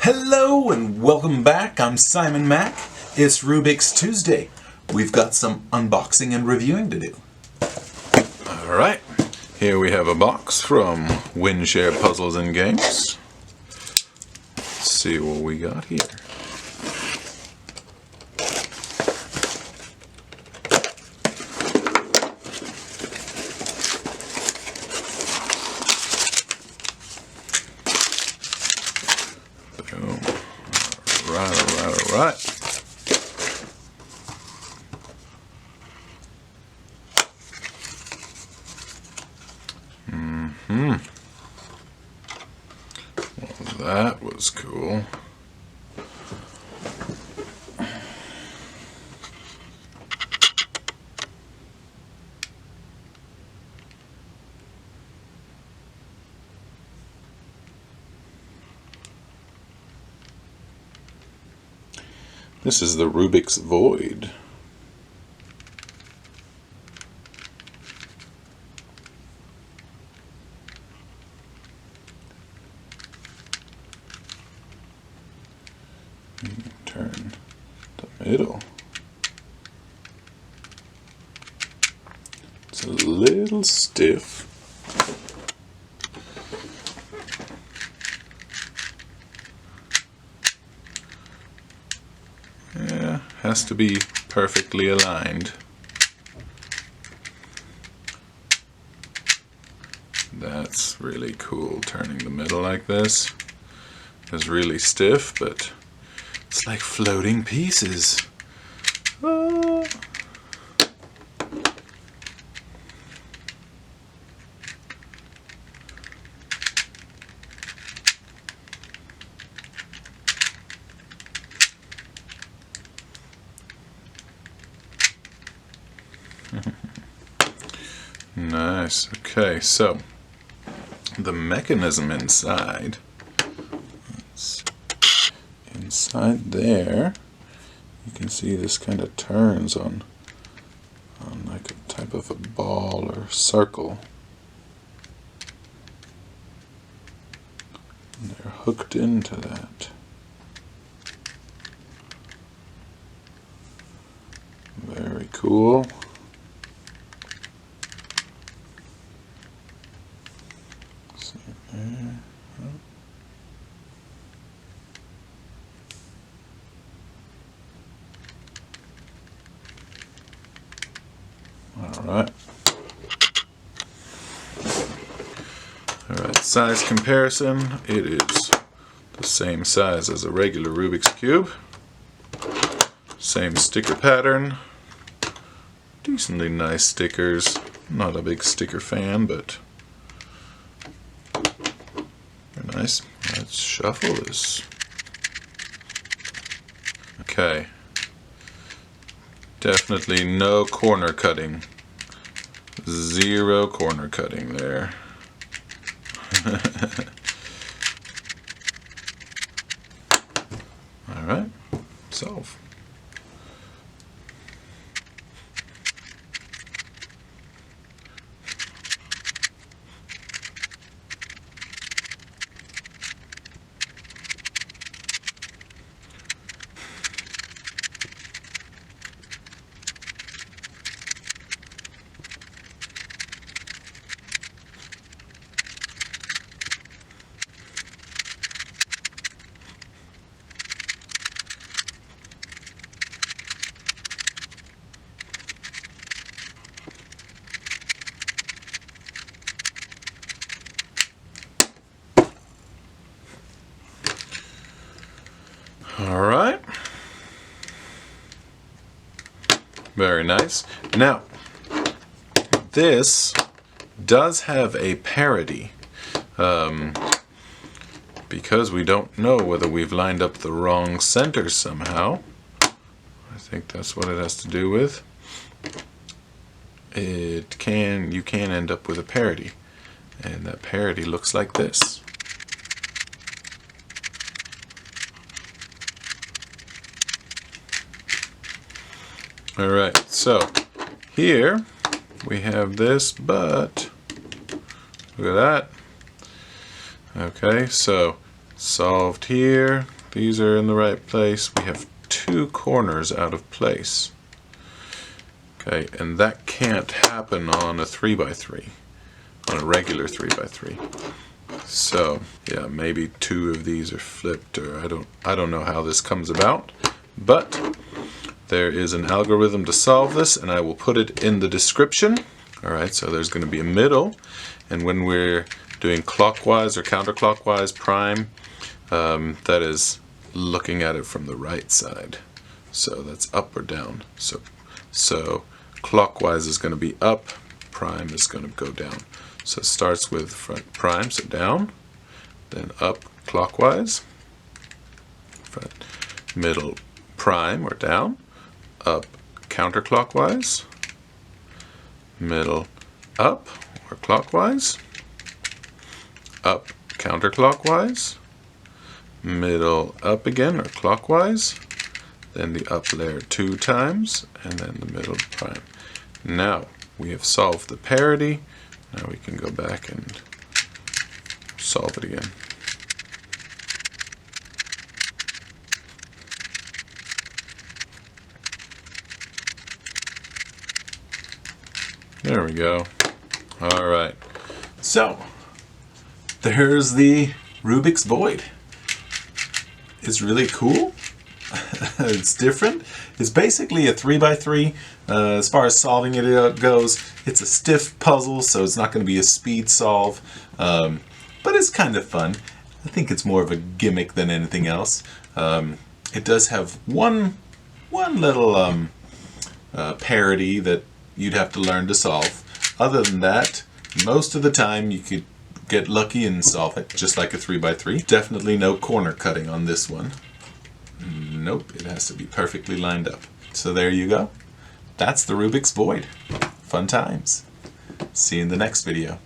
Hello and welcome back. I'm Simon Mack. It's Rubik's Tuesday. We've got some unboxing and reviewing to do. Alright, here we have a box from Windshare Puzzles and Games. Let's see what we got here. Boom. Alright. Well, that was cool. This is the Rubik's Void. Turn the middle. It's a little stiff. Yeah, has to be perfectly aligned. That's really cool, turning the middle like this. It's really stiff, but it's like floating pieces. Oh. Nice. Okay, so the mechanism inside. Inside there, you can see this kind of turns on like a type of a ball or circle. And they're hooked into that. Very cool. See there. Alright. Alright, size comparison. It is the same size as a regular Rubik's Cube. Same sticker pattern. Decently nice stickers. Not a big sticker fan, but they're nice. Let's shuffle this. Okay. Definitely no corner cutting. Zero corner cutting there. Alright, solve. Alright. Very nice. Now, this does have a parity. Because we don't know whether we've lined up the wrong center somehow. I think that's what it has to do with. You can end up with a parity. And that parity looks like this. Alright, so here we have this, but look at that. Okay, so solved here, These are in the right place. We have 2 corners out of place. Okay, and that can't happen on a 3x3, on a regular 3x3. So yeah, maybe 2 of these are flipped, or I don't know how this comes about, but there is an algorithm to solve this, and I will put it in the description. Alright, so there's going to be a middle, and when we're doing clockwise or counterclockwise prime, that is looking at it from the right side. So that's up or down. So clockwise is going to be up, prime is going to go down. So it starts with front prime, so down, then up clockwise, front, middle prime or down, up counterclockwise, middle up or clockwise, up counterclockwise, middle up again or clockwise, then the up layer 2 times, and then the middle prime. Now we have solved the parity. Now we can go back and solve it again. There we go. All right. So, there's the Rubik's Void. It's really cool. It's different. It's basically a 3x3. As far as solving it goes, it's a stiff puzzle, so it's not going to be a speed solve. But it's kind of fun. I think it's more of a gimmick than anything else. It does have one little parity that you'd have to learn to solve. Other than that, most of the time you could get lucky and solve it, just like a 3x3. Definitely no corner cutting on this one. Nope, it has to be perfectly lined up. So there you go. That's the Rubik's Void. Fun times. See you in the next video.